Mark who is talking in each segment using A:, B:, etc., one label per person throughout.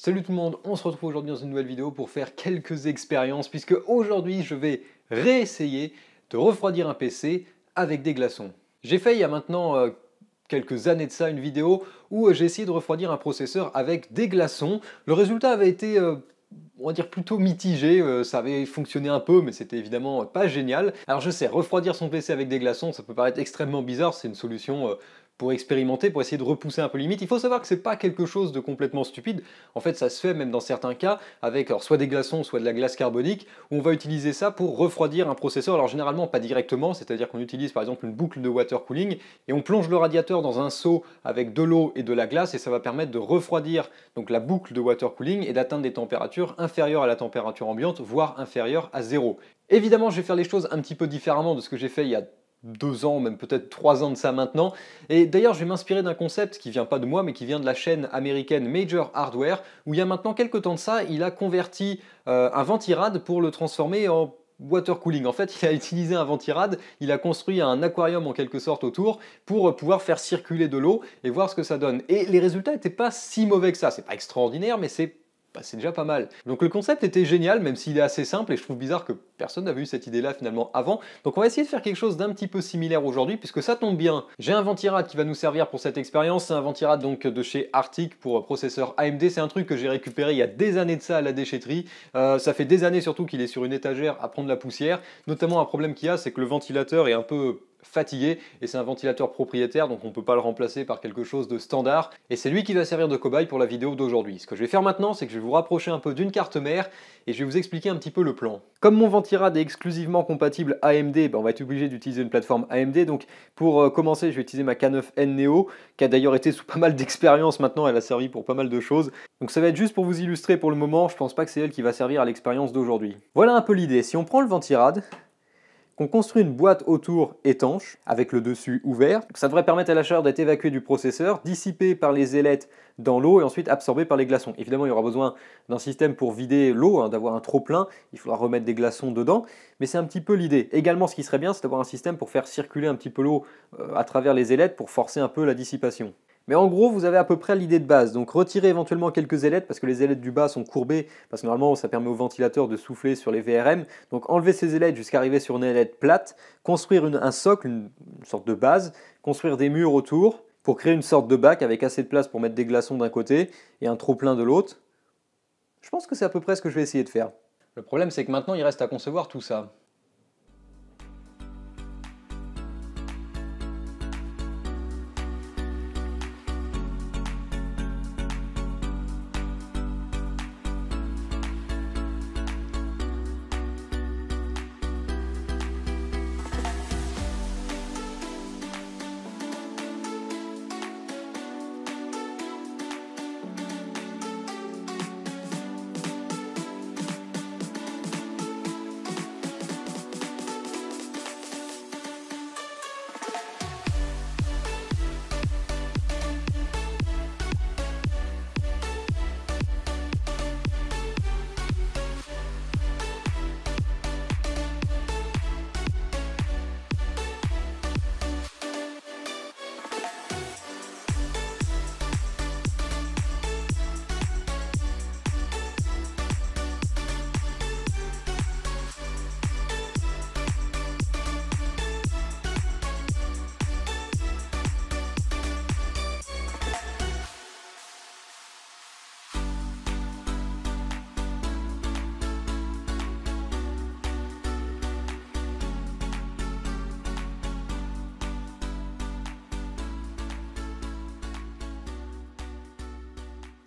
A: Salut tout le monde, on se retrouve aujourd'hui dans une nouvelle vidéo pour faire quelques expériences puisque aujourd'hui je vais réessayer de refroidir un PC avec des glaçons. J'ai fait il y a maintenant quelques années de ça une vidéo où j'ai essayé de refroidir un processeur avec des glaçons. Le résultat avait été on va dire plutôt mitigé, ça avait fonctionné un peu mais c'était évidemment pas génial. Alors je sais, refroidir son PC avec des glaçons ça peut paraître extrêmement bizarre, c'est une solution pour expérimenter, pour essayer de repousser un peu les limites. Il faut savoir que c'est pas quelque chose de complètement stupide. En fait, ça se fait même dans certains cas avec alors, soit des glaçons, soit de la glace carbonique, où on va utiliser ça pour refroidir un processeur. Alors généralement pas directement, c'est-à-dire qu'on utilise par exemple une boucle de water cooling et on plonge le radiateur dans un seau avec de l'eau et de la glace et ça va permettre de refroidir donc la boucle de water cooling et d'atteindre des températures inférieures à la température ambiante, voire inférieures à zéro. Évidemment, je vais faire les choses un petit peu différemment de ce que j'ai fait il y a 2 ans, même peut-être 3 ans de ça maintenant. Et d'ailleurs, je vais m'inspirer d'un concept qui vient pas de moi, mais qui vient de la chaîne américaine Major Hardware, où il y a maintenant quelques temps de ça, il a converti un ventirad pour le transformer en water cooling. En fait, il a utilisé un ventirad, il a construit un aquarium en quelque sorte autour pour pouvoir faire circuler de l'eau et voir ce que ça donne. Et les résultats n'étaient pas si mauvais que ça. C'est pas extraordinaire, mais c'est déjà pas mal. Donc le concept était génial, même s'il est assez simple, et je trouve bizarre que personne n'avait eu cette idée-là finalement avant. Donc on va essayer de faire quelque chose d'un petit peu similaire aujourd'hui, puisque ça tombe bien. J'ai un ventirad qui va nous servir pour cette expérience, c'est un ventirad donc de chez Arctic pour processeur AMD, c'est un truc que j'ai récupéré il y a des années de ça à la déchetterie. Ça fait des années surtout qu'il est sur une étagère à prendre la poussière. Notamment un problème qu'il y a, c'est que le ventilateur est un peu fatigué et c'est un ventilateur propriétaire donc on ne peut pas le remplacer par quelque chose de standard et c'est lui qui va servir de cobaye pour la vidéo d'aujourd'hui. Ce que je vais faire maintenant c'est que je vais vous rapprocher un peu d'une carte mère et je vais vous expliquer un petit peu le plan. Comme mon ventirad est exclusivement compatible AMD, on va être obligé d'utiliser une plateforme AMD, donc pour commencer je vais utiliser ma K9N Neo qui a d'ailleurs été sous pas mal d'expérience maintenant, elle a servi pour pas mal de choses. Donc ça va être juste pour vous illustrer pour le moment, je pense pas que c'est elle qui va servir à l'expérience d'aujourd'hui. Voilà un peu l'idée, si on prend le ventirad, qu'on construit une boîte autour étanche, avec le dessus ouvert. Ça devrait permettre à la chaleur d'être évacuée du processeur, dissipée par les ailettes dans l'eau et ensuite absorbée par les glaçons. Évidemment, il y aura besoin d'un système pour vider l'eau, d'avoir un trop-plein, il faudra remettre des glaçons dedans, mais c'est un petit peu l'idée. Également, ce qui serait bien, c'est d'avoir un système pour faire circuler un petit peu l'eau à travers les ailettes pour forcer un peu la dissipation. Mais en gros, vous avez à peu près l'idée de base. Donc retirez éventuellement quelques ailettes parce que les ailettes du bas sont courbées, parce que normalement ça permet au ventilateur de souffler sur les VRM. Donc enlevez ces ailettes jusqu'à arriver sur une ailette plate, construire un socle, une sorte de base, construire des murs autour pour créer une sorte de bac avec assez de place pour mettre des glaçons d'un côté et un trop-plein de l'autre. Je pense que c'est à peu près ce que je vais essayer de faire. Le problème c'est que maintenant il reste à concevoir tout ça.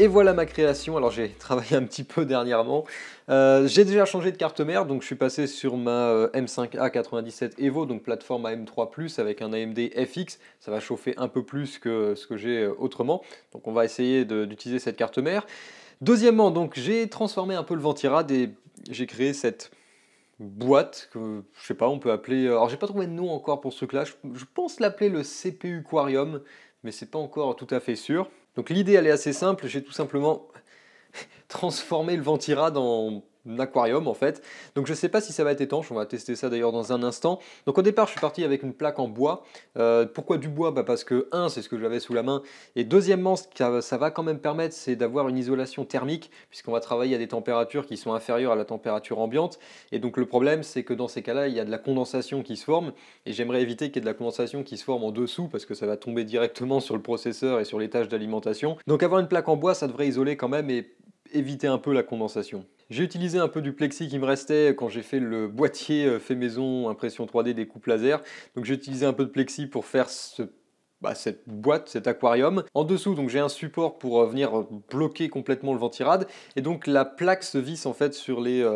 A: Et voilà ma création, alors j'ai travaillé un petit peu dernièrement, j'ai déjà changé de carte mère, donc je suis passé sur ma M5A97 Evo, donc plateforme AM3+, avec un AMD FX, ça va chauffer un peu plus que ce que j'ai autrement, donc on va essayer d'utiliser cette carte mère. Deuxièmement, donc j'ai transformé un peu le ventirad et j'ai créé cette boîte que, je sais pas, on peut appeler, alors j'ai pas trouvé de nom encore pour ce truc là, je pense l'appeler le CPU Aquarium, mais c'est pas encore tout à fait sûr. Donc l'idée elle est assez simple, j'ai tout simplement transformé le ventirad en aquarium en fait. Donc je ne sais pas si ça va être étanche, on va tester ça d'ailleurs dans un instant. Donc au départ je suis parti avec une plaque en bois. Pourquoi du bois? Parce que c'est ce que j'avais sous la main. Et deuxièmement, ce que ça va quand même permettre, c'est d'avoir une isolation thermique, puisqu'on va travailler à des températures qui sont inférieures à la température ambiante. Et donc le problème, c'est que dans ces cas-là, il y a de la condensation qui se forme. Et j'aimerais éviter qu'il y ait de la condensation qui se forme en dessous, parce que ça va tomber directement sur le processeur et sur les tâches d'alimentation. Donc avoir une plaque en bois, ça devrait isoler quand même et éviter un peu la condensation. J'ai utilisé un peu du plexi qui me restait quand j'ai fait le boîtier fait maison impression 3D découpe laser. Donc j'ai utilisé un peu de plexi pour faire cette boîte, cet aquarium. En dessous, donc j'ai un support pour venir bloquer complètement le ventirad. Et donc la plaque se visse en fait sur les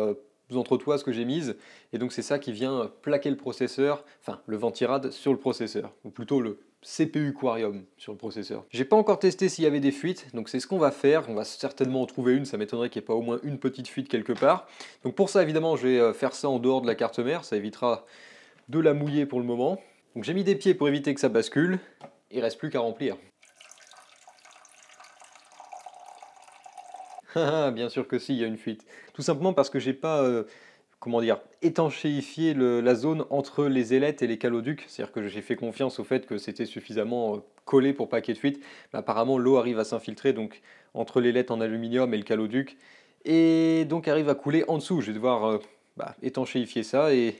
A: entretoises que j'ai mises. Et donc c'est ça qui vient plaquer le processeur, enfin le ventirad sur le processeur, ou plutôt le CPU Aquarium sur le processeur. J'ai pas encore testé s'il y avait des fuites, donc c'est ce qu'on va faire. On va certainement en trouver une, ça m'étonnerait qu'il n'y ait pas au moins une petite fuite quelque part. Donc pour ça, évidemment, je vais faire ça en dehors de la carte mère, ça évitera de la mouiller pour le moment. Donc j'ai mis des pieds pour éviter que ça bascule, il reste plus qu'à remplir. Bien sûr que si, il y a une fuite. Tout simplement parce que j'ai pas comment dire, étanchéifier la zone entre les ailettes et les caloducs. C'est-à-dire que j'ai fait confiance au fait que c'était suffisamment collé pour pas qu'il y ait de fuite. Mais apparemment, l'eau arrive à s'infiltrer donc entre l'ailette en aluminium et le caloduc. Et donc arrive à couler en dessous. Je vais devoir étanchéifier ça et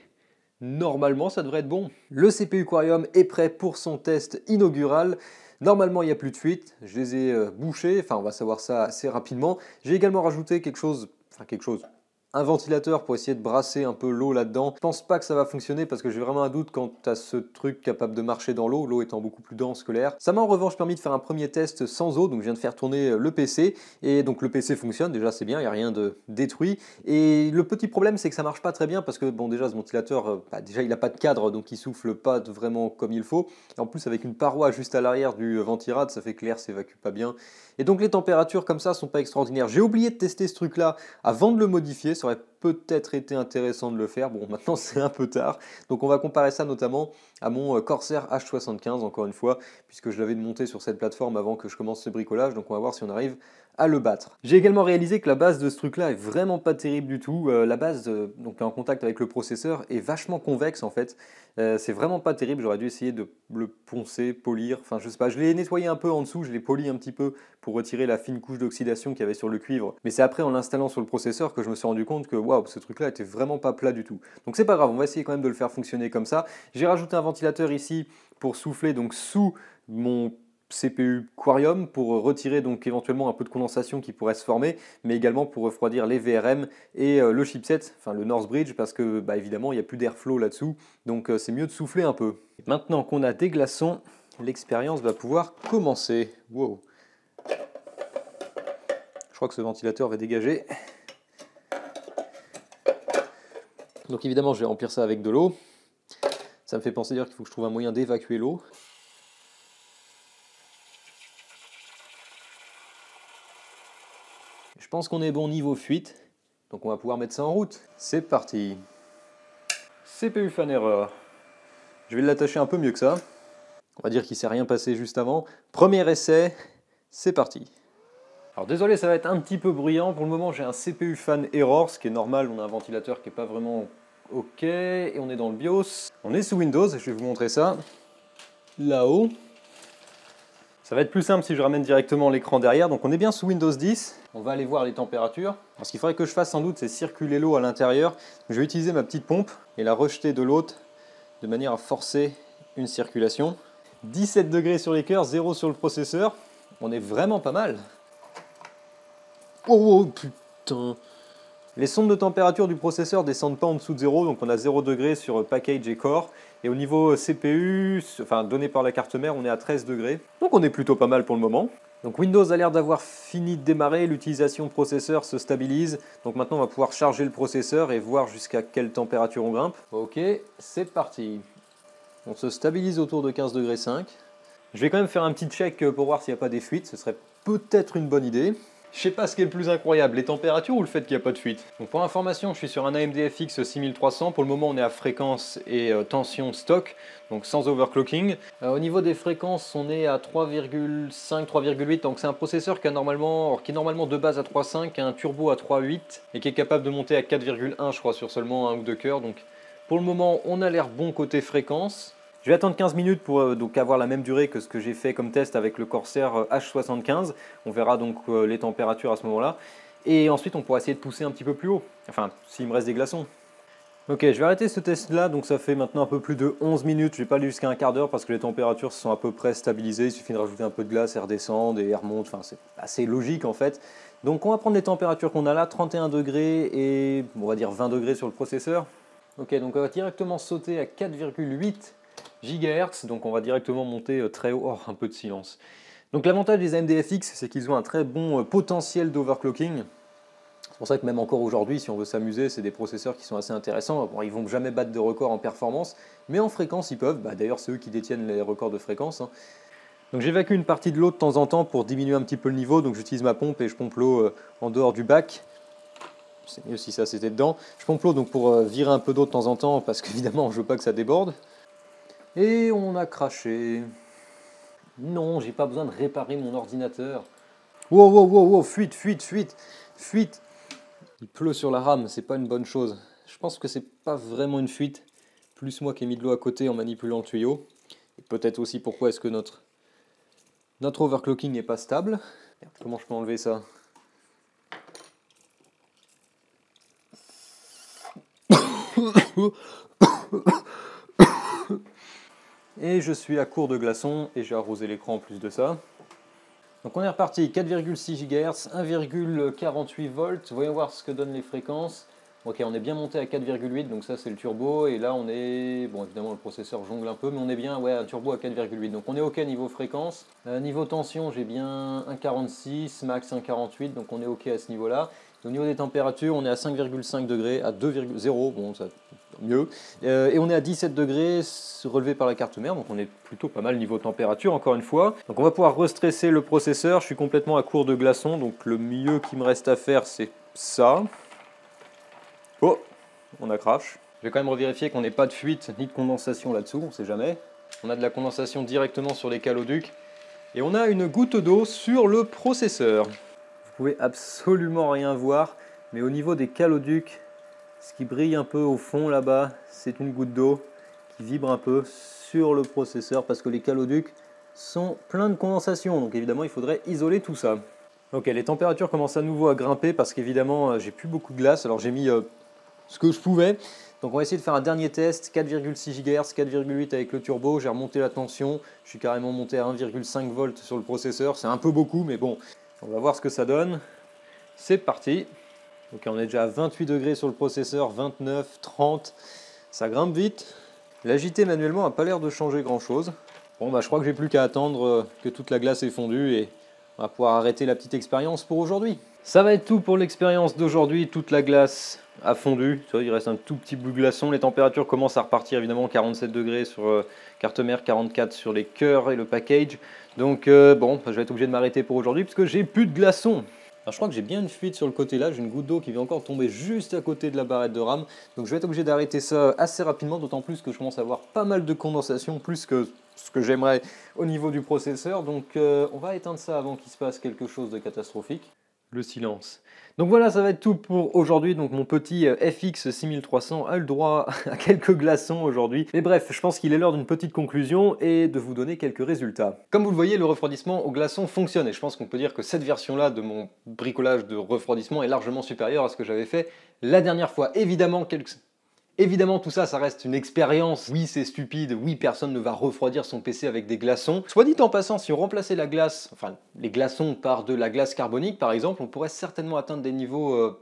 A: normalement ça devrait être bon. Le CPU Aquarium est prêt pour son test inaugural. Normalement, il n'y a plus de fuite. Je les ai bouchés. Enfin, on va savoir ça assez rapidement. J'ai également rajouté un ventilateur pour essayer de brasser un peu l'eau là-dedans. Je pense pas que ça va fonctionner parce que j'ai vraiment un doute quant à ce truc capable de marcher dans l'eau étant beaucoup plus dense que l'air. Ça m'a en revanche permis de faire un premier test sans eau, donc je viens de faire tourner le PC, et donc le PC fonctionne, déjà c'est bien, il n'y a rien de détruit. Et le petit problème c'est que ça marche pas très bien parce que bon déjà ce ventilateur, déjà il n'a pas de cadre, donc il souffle pas vraiment comme il faut. Et en plus avec une paroi juste à l'arrière du ventirad, ça fait que l'air s'évacue pas bien. Et donc les températures comme ça sont pas extraordinaires. J'ai oublié de tester ce truc là avant de le modifier, ça aurait peut-être été intéressant de le faire. Bon, maintenant c'est un peu tard. Donc on va comparer ça notamment à mon Corsair H75, encore une fois, puisque je l'avais monté sur cette plateforme avant que je commence ce bricolage. Donc on va voir si on arrive à le battre. J'ai également réalisé que la base de ce truc-là est vraiment pas terrible du tout. La base, donc en contact avec le processeur, est vachement convexe en fait. C'est vraiment pas terrible. J'aurais dû essayer de le poncer, polir. Enfin, je sais pas. Je l'ai nettoyé un peu en dessous. Je l'ai poli un petit peu pour retirer la fine couche d'oxydation qu'il y avait sur le cuivre. Mais c'est après en l'installant sur le processeur que je me suis rendu compte que waouh, ce truc-là était vraiment pas plat du tout. Donc c'est pas grave. On va essayer quand même de le faire fonctionner comme ça. J'ai rajouté un ventilateur ici pour souffler donc sous mon CPU Aquarium pour retirer donc éventuellement un peu de condensation qui pourrait se former, mais également pour refroidir les VRM et le chipset, enfin le Northbridge, parce que évidemment il n'y a plus d'airflow là-dessous, donc c'est mieux de souffler un peu. Maintenant qu'on a des glaçons, l'expérience va pouvoir commencer. Wow. Je crois que ce ventilateur va dégager. Donc évidemment je vais remplir ça avec de l'eau. Ça me fait penser dire qu'il faut que je trouve un moyen d'évacuer l'eau. Je pense qu'on est bon niveau fuite, donc on va pouvoir mettre ça en route. C'est parti. CPU fan erreur. Je vais l'attacher un peu mieux que ça. On va dire qu'il ne s'est rien passé juste avant. Premier essai, c'est parti. Alors désolé, ça va être un petit peu bruyant. Pour le moment, j'ai un CPU fan error, ce qui est normal. On a un ventilateur qui n'est pas vraiment OK. Et on est dans le BIOS. On est sous Windows, je vais vous montrer ça. Là-haut. Ça va être plus simple si je ramène directement l'écran derrière. Donc on est bien sous Windows 10. On va aller voir les températures. Alors, ce qu'il faudrait que je fasse sans doute, c'est circuler l'eau à l'intérieur. Je vais utiliser ma petite pompe et la rejeter de l'autre de manière à forcer une circulation. 17 degrés sur les cœurs, 0 sur le processeur. On est vraiment pas mal. Oh putain. Les sondes de température du processeur descendent pas en dessous de 0, donc on a 0 degrés sur package et core. Et au niveau CPU, enfin donné par la carte mère, on est à 13 degrés. Donc on est plutôt pas mal pour le moment. Donc Windows a l'air d'avoir fini de démarrer, l'utilisation processeur se stabilise. Donc maintenant on va pouvoir charger le processeur et voir jusqu'à quelle température on grimpe. Ok, c'est parti. On se stabilise autour de 15 degrés 5. Je vais quand même faire un petit check pour voir s'il n'y a pas des fuites, ce serait peut-être une bonne idée. Je sais pas ce qui est le plus incroyable, les températures ou le fait qu'il n'y a pas de fuite. Donc pour information, je suis sur un AMD FX 6300. Pour le moment, on est à fréquence et tension stock, donc sans overclocking. Au niveau des fréquences, on est à 3,5, 3,8. Donc c'est un processeur qui est normalement de base à 3,5, qui a un turbo à 3,8 et qui est capable de monter à 4,1, je crois, sur seulement un ou deux cœurs. Donc pour le moment, on a l'air bon côté fréquence. Je vais attendre 15 minutes pour donc avoir la même durée que ce que j'ai fait comme test avec le Corsair H75. On verra donc les températures à ce moment-là. Et ensuite, on pourra essayer de pousser un petit peu plus haut. Enfin, s'il me reste des glaçons. Ok, je vais arrêter ce test-là. Donc ça fait maintenant un peu plus de 11 minutes. Je vais pas aller jusqu'à un quart d'heure parce que les températures sont à peu près stabilisées. Il suffit de rajouter un peu de glace, elles redescendent et elles remontent. Enfin, c'est assez logique en fait. Donc on va prendre les températures qu'on a là, 31 degrés et on va dire 20 degrés sur le processeur. Ok, donc on va directement sauter à 4,8 GHz, donc on va directement monter très haut. Oh, un peu de silence. Donc l'avantage des AMD FX, c'est qu'ils ont un très bon potentiel d'overclocking. C'est pour ça que même encore aujourd'hui, si on veut s'amuser, c'est des processeurs qui sont assez intéressants. Bon, ils ne vont jamais battre de records en performance, mais en fréquence, ils peuvent. D'ailleurs, c'est eux qui détiennent les records de fréquence. Donc j'évacue une partie de l'eau de temps en temps pour diminuer un petit peu le niveau. Donc j'utilise ma pompe et je pompe l'eau en dehors du bac. C'est mieux si ça c'était dedans. Je pompe l'eau donc pour virer un peu d'eau de temps en temps parce qu'évidemment, je veux pas que ça déborde. Et on a craché. Non, j'ai pas besoin de réparer mon ordinateur. Wow, wow, wow, wow, fuite, fuite, fuite, fuite. Il pleut sur la rame, c'est pas une bonne chose. Je pense que c'est pas vraiment une fuite. Plus moi qui ai mis de l'eau à côté en manipulant le tuyau. Et peut-être aussi pourquoi est-ce que notre overclocking n'est pas stable. Merde, comment je peux enlever ça? Et je suis à court de glaçons et j'ai arrosé l'écran en plus de ça. Donc on est reparti, 4,6 GHz, 1,48 volts. Voyons voir ce que donnent les fréquences. Ok, on est bien monté à 4,8, donc ça c'est le turbo. Et là on est, bon évidemment le processeur jongle un peu, mais on est bien, ouais, un turbo à 4,8. Donc on est ok niveau fréquence. Niveau tension, j'ai bien 1,46, max 1,48, donc on est ok à ce niveau-là. Au niveau des températures, on est à 5,5 degrés, à 2,0, bon ça mieux. Et on est à 17 degrés relevé par la carte mère, donc on est plutôt pas mal niveau température encore une fois. Donc on va pouvoir restresser le processeur, je suis complètement à court de glaçons, donc le mieux qui me reste à faire c'est ça. Oh, on a crash. Je vais quand même revérifier qu'on n'ait pas de fuite ni de condensation là-dessous, on sait jamais. On a de la condensation directement sur les caloducs. Et on a une goutte d'eau sur le processeur. Vous pouvez absolument rien voir, mais au niveau des caloducs, ce qui brille un peu au fond là-bas, c'est une goutte d'eau qui vibre un peu sur le processeur parce que les caloducs sont pleins de condensation. Donc évidemment, il faudrait isoler tout ça. Ok, les températures commencent à nouveau à grimper parce qu'évidemment, j'ai plus beaucoup de glace. Alors j'ai mis ce que je pouvais. Donc on va essayer de faire un dernier test, 4,6 GHz, 4,8 avec le turbo. J'ai remonté la tension, je suis carrément monté à 1,5 volts sur le processeur. C'est un peu beaucoup, mais bon, on va voir ce que ça donne. C'est parti. Donc on est déjà à 28 degrés sur le processeur, 29, 30, ça grimpe vite. L'agiter manuellement n'a pas l'air de changer grand chose. Bon bah je crois que j'ai plus qu'à attendre que toute la glace est fondue et on va pouvoir arrêter la petite expérience pour aujourd'hui. Ça va être tout pour l'expérience d'aujourd'hui, toute la glace a fondu. Il reste un tout petit bout de glaçon, les températures commencent à repartir évidemment, 47 degrés sur carte mère, 44 sur les cœurs et le package. Donc bon, je vais être obligé de m'arrêter pour aujourd'hui parce que j'ai plus de glaçons. Alors je crois que j'ai bien une fuite sur le côté là, j'ai une goutte d'eau qui vient encore tomber juste à côté de la barrette de RAM. Donc je vais être obligé d'arrêter ça assez rapidement, d'autant plus que je commence à avoir pas mal de condensation, plus que ce que j'aimerais au niveau du processeur. Donc on va éteindre ça avant qu'il se passe quelque chose de catastrophique. Le silence. Donc voilà, ça va être tout pour aujourd'hui. Donc mon petit FX 6300 a eu le droit à quelques glaçons aujourd'hui. Mais bref, je pense qu'il est l'heure d'une petite conclusion et de vous donner quelques résultats. Comme vous le voyez, le refroidissement au glaçon fonctionne. Et je pense qu'on peut dire que cette version-là de mon bricolage de refroidissement est largement supérieure à ce que j'avais fait la dernière fois. Évidemment, tout ça, ça reste une expérience. Oui, c'est stupide. Oui, personne ne va refroidir son PC avec des glaçons. Soit dit en passant, si on remplaçait la glace, enfin les glaçons par de la glace carbonique par exemple, on pourrait certainement atteindre des niveaux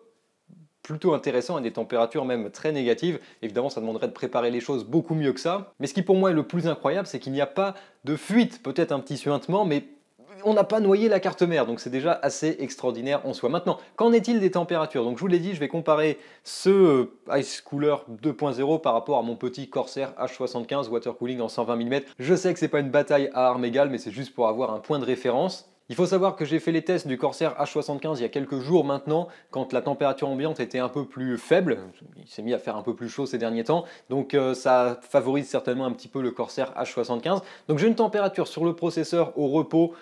A: plutôt intéressants et des températures même très négatives. Évidemment, ça demanderait de préparer les choses beaucoup mieux que ça. Mais ce qui pour moi est le plus incroyable, c'est qu'il n'y a pas de fuite. Peut-être un petit suintement, mais on n'a pas noyé la carte mère, donc c'est déjà assez extraordinaire en soi. Maintenant, qu'en est-il des températures? Donc je vous l'ai dit, je vais comparer ce Ice Cooler 2.0 par rapport à mon petit Corsair H75 water cooling en 120 mm. Je sais que c'est pas une bataille à armes égales, mais c'est juste pour avoir un point de référence. Il faut savoir que j'ai fait les tests du Corsair H75 il y a quelques jours maintenant, quand la température ambiante était un peu plus faible. Il s'est mis à faire un peu plus chaud ces derniers temps, donc ça favorise certainement un petit peu le Corsair H75. Donc j'ai une température sur le processeur au repos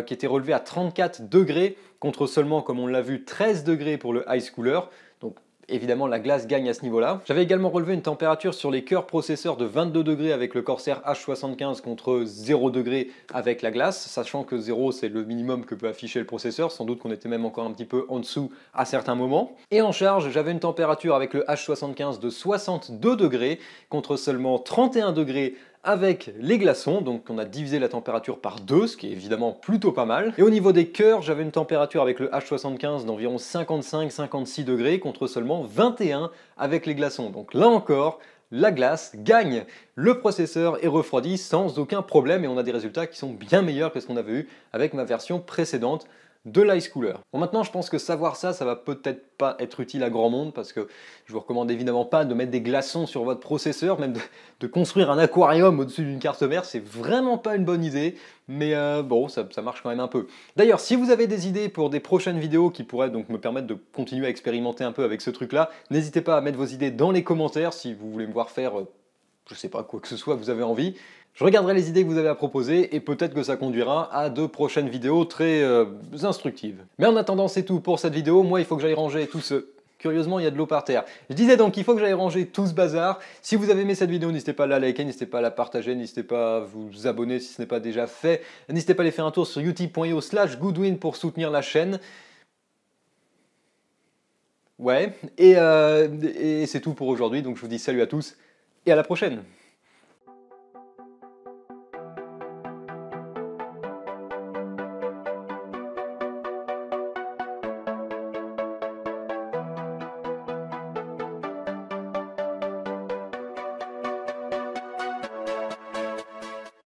A: qui était relevée à 34 degrés, contre seulement, comme on l'a vu, 13 degrés pour le Ice Cooler. Donc évidemment, la glace gagne à ce niveau-là. J'avais également relevé une température sur les cœurs processeurs de 22 degrés avec le Corsair H75 contre 0 degré avec la glace, sachant que 0 c'est le minimum que peut afficher le processeur, sans doute qu'on était même encore un petit peu en dessous à certains moments. Et en charge, j'avais une température avec le H75 de 62 degrés contre seulement 31 degrés avec les glaçons, donc on a divisé la température par 2, ce qui est évidemment plutôt pas mal. Et au niveau des cœurs, j'avais une température avec le H75 d'environ 55-56 degrés contre seulement 21 avec les glaçons. Donc là encore, la glace gagne. Le processeur est refroidi sans aucun problème et on a des résultats qui sont bien meilleurs que ce qu'on avait eu avec ma version précédente de l'Ice Cooler. Bon, maintenant je pense que savoir ça, ça va peut-être pas être utile à grand monde parce que je vous recommande évidemment pas de mettre des glaçons sur votre processeur, même de construire un aquarium au-dessus d'une carte mère, c'est vraiment pas une bonne idée, mais bon, ça marche quand même un peu. D'ailleurs, si vous avez des idées pour des prochaines vidéos qui pourraient donc me permettre de continuer à expérimenter un peu avec ce truc-là, n'hésitez pas à mettre vos idées dans les commentaires si vous voulez me voir faire, je sais pas, quoi que ce soit que vous avez envie. Je regarderai les idées que vous avez à proposer et peut-être que ça conduira à de prochaines vidéos très instructives. Mais en attendant, c'est tout pour cette vidéo. Moi, il faut que j'aille ranger tout ce... Curieusement, il y a de l'eau par terre. Je disais donc qu'il faut que j'aille ranger tout ce bazar. Si vous avez aimé cette vidéo, n'hésitez pas à la liker, n'hésitez pas à la partager, n'hésitez pas à vous abonner si ce n'est pas déjà fait. N'hésitez pas à aller faire un tour sur utip.io/goodwin pour soutenir la chaîne. Ouais, et c'est tout pour aujourd'hui. Donc je vous dis salut à tous et à la prochaine.